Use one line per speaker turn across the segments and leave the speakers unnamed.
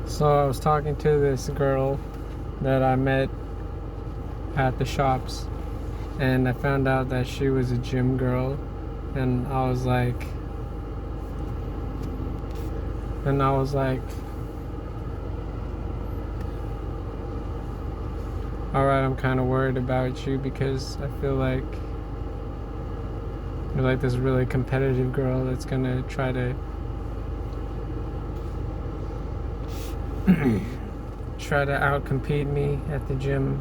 So I was talking to this girl that I met at the shops, and I found out that she was a gym girl, and I was like, all right, I'm kind of worried about you because I feel like you're like this really competitive girl that's gonna try to try to outcompete me at the gym.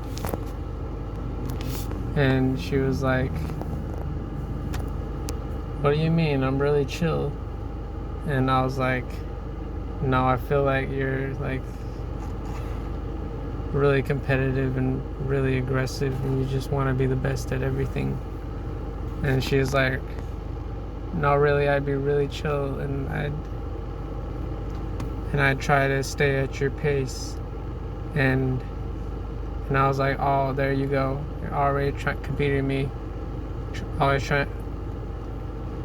And she was like, what do you mean? I'm really chill. And I was like, no, I feel like you're like really competitive and really aggressive and you just want to be the best at everything. And she was like, no, really, I'd be really chill and I'd try to stay at your pace. And I was like, oh, there you go. You're already competing me. You're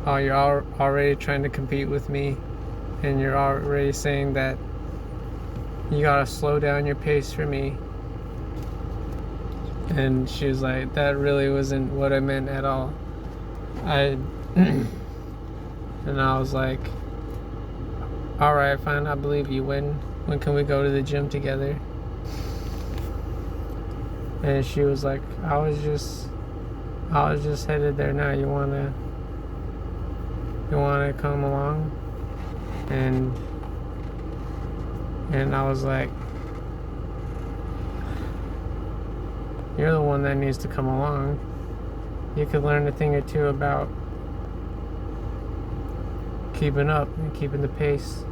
already trying to compete with me, and you're already saying that you gotta slow down your pace for me. And she was like, that really wasn't what I meant at all. And I was like, all right, fine, I believe you. When can we go to the gym together? And she was like, I was just headed there now. You wanna come along? And I was like, you're the one that needs to come along. You could learn a thing or two about keeping up and keeping the pace.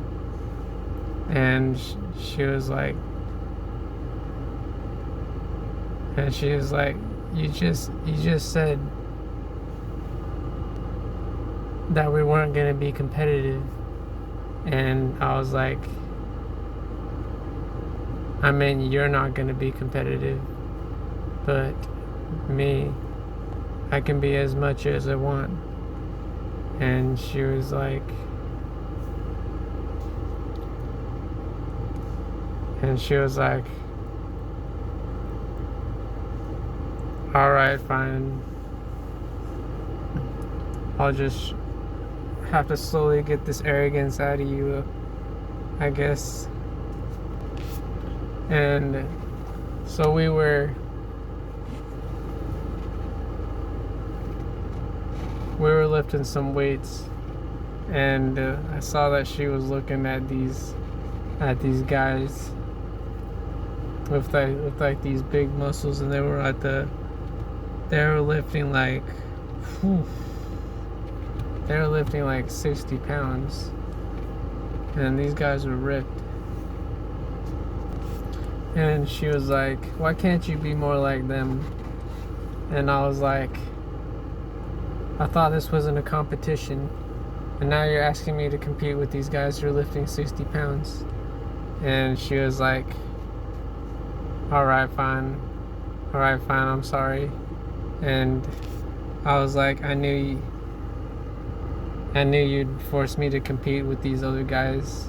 And she was like, you just said that we weren't gonna be competitive. And I was like, I mean, you're not gonna be competitive, but me, I can be as much as I want. And she was like, all right, fine. I'll just have to slowly get this arrogance out of you, I guess. And so we were lifting some weights, and I saw that she was looking at these guys with like these big muscles, and they were lifting like 60 pounds, and these guys were ripped. And she was like, why can't you be more like them? And I was like, I thought this wasn't a competition, and now you're asking me to compete with these guys who are lifting 60 pounds. And she was like, all right, fine, I'm sorry. And I was like, I knew you'd force me to compete with these other guys.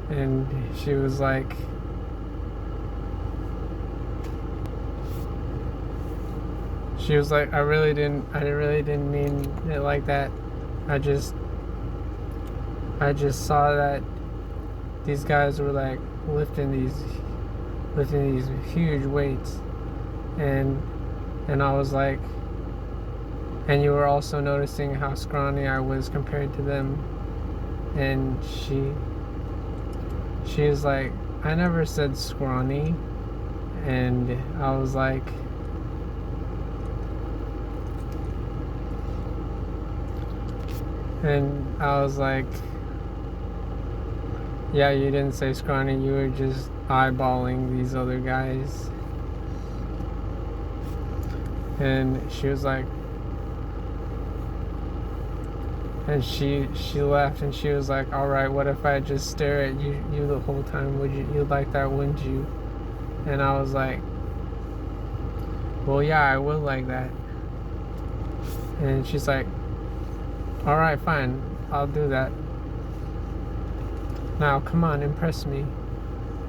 And she was like, I really didn't mean it like that. I just saw that these guys were like lifting these huge weights, and I was like, and you were also noticing how scrawny I was compared to them. And she was like, I never said scrawny. And I was like, yeah, you didn't say scrawny, you were just eyeballing these other guys. And she was like, and she laughed, and she was like, all right, what if I just stare at you the whole time? Would you like that, wouldn't you? And I was like, well, yeah, I would like that. And she's like, all right, fine, I'll do that. Now, come on, impress me.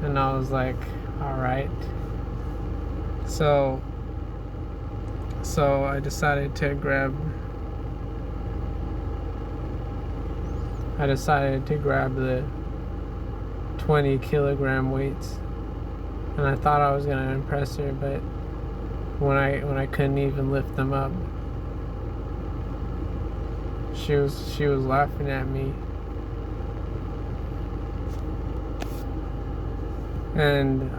And I was like, all right. So I decided to grab the 20 kilogram weights, and I thought I was gonna impress her, but when I couldn't even lift them up, she was laughing at me. And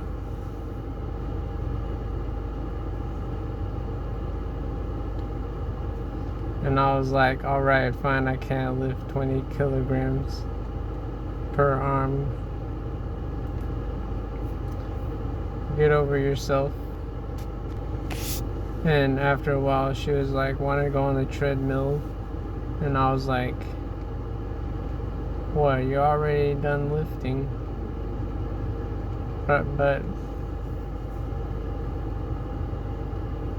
I was like, all right, fine, I can't lift 20 kilograms per arm. Get over yourself. And after a while, she was like, want to go on the treadmill? And I was like, what, you're already done lifting? But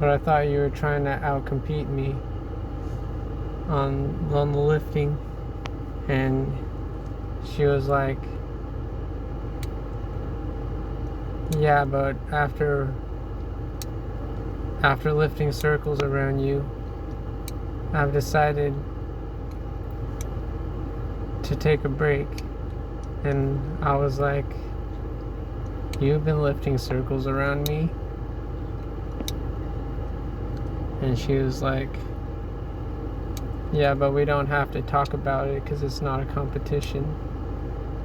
I thought you were trying to outcompete me on the lifting. And she was like, yeah, but after lifting circles around you, I've decided to take a break. And I was like, you've been lifting circles around me? And she was like, yeah, but we don't have to talk about it because it's not a competition.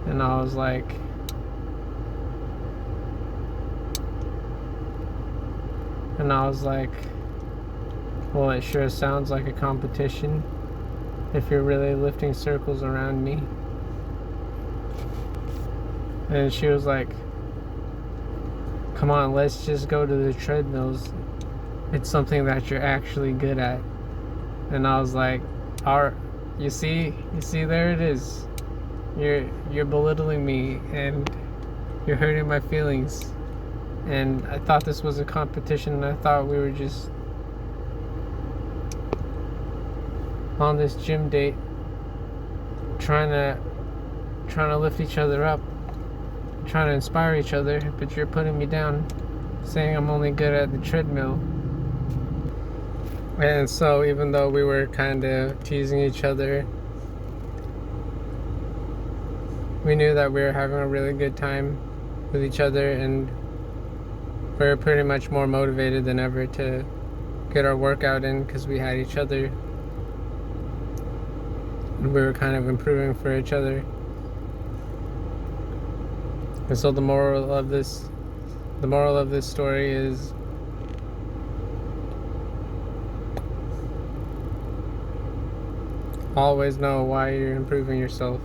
And I was like, well, it sure sounds like a competition if you're really lifting circles around me. And she was like, come on, let's just go to the treadmills. It's something that you're actually good at. And I was like, you see, there it is. You're belittling me and you're hurting my feelings. And I thought this was a competition, and I thought we were just on this gym date trying to lift each other up, trying to inspire each other, but you're putting me down, saying I'm only good at the treadmill. And so even though we were kind of teasing each other, we knew that we were having a really good time with each other, and we were pretty much more motivated than ever to get our workout in because we had each other. And we were kind of improving for each other. And so the moral of this story is, always know why you're improving yourself,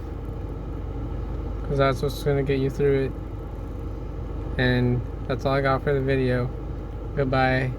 because that's what's going to get you through it. And that's all I got for the video. Goodbye.